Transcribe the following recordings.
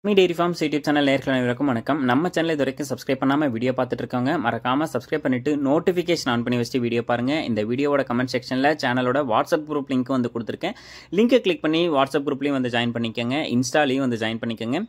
Me dairy farms YouTube channel நேயர்கள் அனைவருக்கும் வணக்கம். நம்ம சேனல் இது வரைக்கும் சப்ஸ்கிரைப் பண்ணாமல் வீடியோ பார்த்துட்டு இருக்காங்க. மறக்காம சப்ஸ்கிரைப் பண்ணிட்டு நோட்டிஃபிகேஷன் ஆன் பண்ணி வச்சுட்டு வீடியோ பாருங்க. இந்த வீடியோவோட கமெண்ட் செக்ஷனில் சேனலோட வாட்ஸ்அப் குரூப் லிங்க் வந்து கொடுத்துருக்கேன். லிங்கை கிளிக் பண்ணி வாட்ஸ்அப் குரூப்லையும் வந்து ஜாயின் பண்ணிக்கோங்க. இன்ஸ்டாலையும் வந்து ஜாயின் பண்ணிக்கோங்க.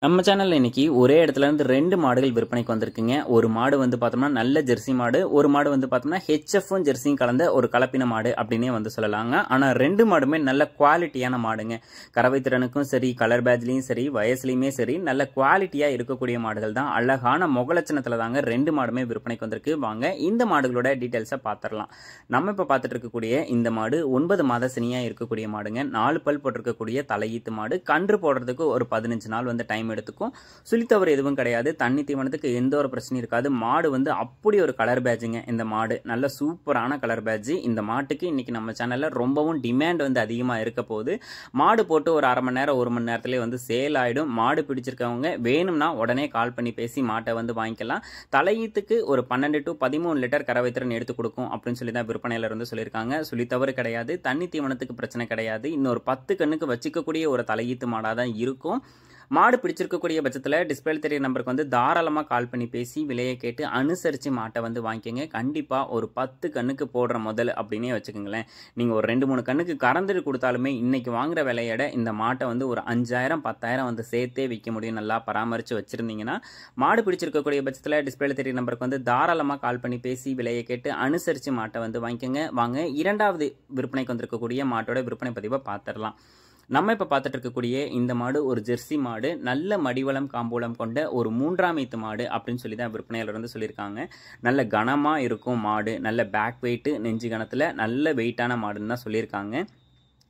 நம்ம சேனலில் இன்றைக்கி ஒரே இடத்துல இருந்து 2 மாடுகள் விற்பனைக்கு வந்திருக்குங்க. ஒரு மாடு வந்து பார்த்தோம்னா நல்ல ஜெர்சி மாடு, ஒரு மாடு வந்து பார்த்தோம்னா ஹெச்எஃப்பும் ஜெர்சியும் கலந்த ஒரு கலப்பின மாடு அப்படின்னே வந்து சொல்லலாங்க. ஆனால் 2 மாடுமே நல்ல குவாலிட்டியான மாடுங்க. கறவை திறனுக்கும் சரி, கலர் பேட்ச்லையும் சரி, வயசுலையுமே சரி, நல்ல குவாலிட்டியாக இருக்கக்கூடிய மாடுகள் தான். அழகான முகலட்சணத்தில் தாங்க 2 மாடுமே விற்பனைக்கு வந்திருக்கு. வாங்க இந்த மாடுகளோட டீட்டெயில்ஸை பார்த்துடலாம். நம்ம இப்போ பார்த்துட்டு இருக்கக்கூடிய இந்த மாடு 9 மாத சினியாக இருக்கக்கூடிய மாடுங்க. 4 பல் போட்டிருக்கக்கூடிய தலையீத்து மாடு. கன்று போடுறதுக்கு ஒரு 15 நாள் வந்து டைம் எடுத்துக்கும். சுழித்தவறு எதுவும் கிடையாது. தண்ணி தீவனத்துக்கு எந்த ஒரு பிரச்சனையும் இருக்காது. மாடு வந்து அப்படி ஒரு கலர் பேட்சுங்க. இந்த மாடு நல்ல சூப்பரான கலர் பேட்ஜ். இந்த மாட்டுக்கு இன்னைக்கு நம்ம சேனல்ல ரொம்பவும் டிமாண்ட் வந்து அதிகமாக இருக்க போகுது. மாடு போட்டு ஒரு அரை மணி நேரம் 1 மணி நேரத்திலே வந்து சேல் ஆயிடும். மாடு பிடிச்சிருக்கவங்க வேணும்னா உடனே கால் பண்ணி பேசி மாட்டை வந்து வாங்கிக்கலாம். தலையீத்துக்கு ஒரு 12 to 13 லிட்டர் கறவை திறன் எடுத்து கொடுக்கும் அப்படின்னு சொல்லி தான் விற்பனையில இருந்து சொல்லியிருக்காங்க. சுழித்தவறு கிடையாது. தண்ணி தீவனத்துக்கு பிரச்சனை கிடையாது. இன்னொரு 10 கண்ணுக்கு வச்சுக்கக்கூடிய ஒரு தலையீத்து மாடாக தான் இருக்கும். மாடு பிடிச்சிருக்கக்கூடிய பட்சத்தில் டிஸ்பிளே தெரிய நம்பருக்கு வந்து தாராளமாக கால் பண்ணி பேசி விலையை கேட்டு அனுசரித்து மாட்டை வந்து வாங்கிக்கோங்க. கண்டிப்பாக ஒரு 10 கண்ணுக்கு போடுற முதல் அப்படின்னே வச்சுக்கோங்களேன். நீங்கள் ஒரு 2-3 கண்ணுக்கு கறந்துட்டு கொடுத்தாலுமே இன்றைக்கி வாங்குற விலையோட இந்த மாட்டை வந்து ஒரு 5000 10,000 வந்து சேர்த்தே விற்க முடியும். நல்லா பராமரித்து வச்சுருந்தீங்கன்னா. மாடு பிடிச்சிருக்கக்கூடிய பட்சத்தில் டிஸ்பிளே தெரிய நம்பருக்கு வந்து தாராளமாக கால் பண்ணி பேசி விலையை கேட்டு அனுசரித்து மாட்டை வந்து வாங்கிக்கோங்க. வாங்க இரண்டாவது விற்பனைக்கு வந்திருக்கக்கூடிய மாட்டோட விற்பனை பதிவை பார்த்துடலாம். நம்ம இப்போ பார்த்துட்டு இருக்கக்கூடிய இந்த மாடு ஒரு ஜெர்சி மாடு. நல்ல மடிவளம் காம்பூலம் கொண்ட ஒரு 3ஆம் ஈத்து மாடு அப்படின்னு சொல்லி தான் விற்பனையாளர் வந்து சொல்லியிருக்காங்க. நல்ல கனமாக இருக்கும் மாடு. நல்ல பேக் வெயிட்டு, நெஞ்சு கணத்தில் நல்ல வெயிட்டான மாடுன்னு தான் சொல்லியிருக்காங்க.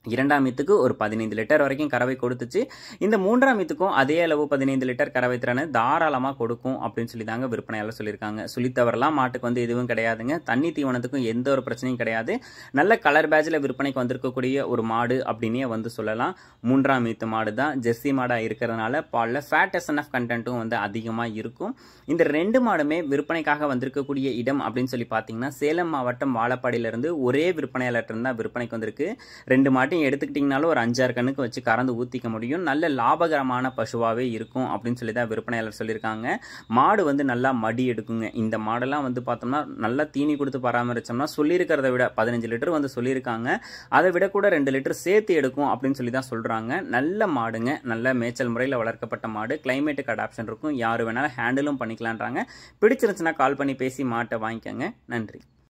2ஆம் ஈத்துக்கு ஒரு 15 லிட்டர் வரைக்கும் கறவை கொடுத்துச்சு. இந்த 3ஆம் ஈத்துக்கும் அதே அளவு 15 லிட்டர் கறவை திறனை தாராளமாக கொடுக்கும் அப்படின்னு சொல்லி தாங்க விற்பனையாளர் சொல்லியிருக்காங்க. சுழித்தவரெல்லாம் மாட்டுக்கு வந்து எதுவும் கிடையாதுங்க. தண்ணி தீவனத்துக்கும் எந்த ஒரு பிரச்சனையும் கிடையாது. நல்ல கலர் பேட்சில் விற்பனைக்கு வந்திருக்கக்கூடிய ஒரு மாடு அப்படின்னே வந்து சொல்லலாம். 3ஆம் ஈத்து மாடு தான். ஜெர்சி மாடாக இருக்கிறதுனால பாலில் ஃபேட் எஸ்என்எஃப் கண்டென்ட்டும் வந்து அதிகமாக இருக்கும். இந்த 2 மாடுமே விற்பனைக்காக வந்திருக்கக்கூடிய இடம் அப்படின்னு சொல்லி பார்த்தீங்கன்னா சேலம் மாவட்டம் வாழப்பாடியிலிருந்து ஒரே விற்பனையாளர் தான் விற்பனைக்கு வந்திருக்கு. 2 மாடு எடுத்துக்கிட்டீங்கனாலும் ஒரு 5-6 கண்ணுக்கு வச்சு கறந்து ஊத்திக்க முடியும். நல்ல லாபகரமான பசுவாவே இருக்கும் அப்படின்னு சொல்லி தான் விற்பனையாளர் சொல்லியிருக்காங்க. மாடு வந்து நல்லா மடி எடுக்குங்க. இந்த மாடெல்லாம் வந்து பார்த்தோம்னா நல்லா தீனி கொடுத்து பராமரிச்சோம்னா சொல்லியிருக்கிறத விட 15 லிட்டர் வந்து சொல்லியிருக்காங்க. அதை விட கூட 2 லிட்டர் சேர்த்து எடுக்கும் அப்படின்னு சொல்லி தான் சொல்றாங்க. நல்ல மாடுங்க. நல்ல மேய்ச்சல் முறையில் வளர்க்கப்பட்ட மாடு. கிளைமேட்டுக்கு அடாப்ஷன் இருக்கும். யாரு வேணாலும் ஹேண்டிலும் பண்ணிக்கலான்றாங்க. பிடிச்சிருந்துச்சுன்னா கால் பண்ணி பேசி மாட்டை வாங்கிக்கோங்க. நன்றி.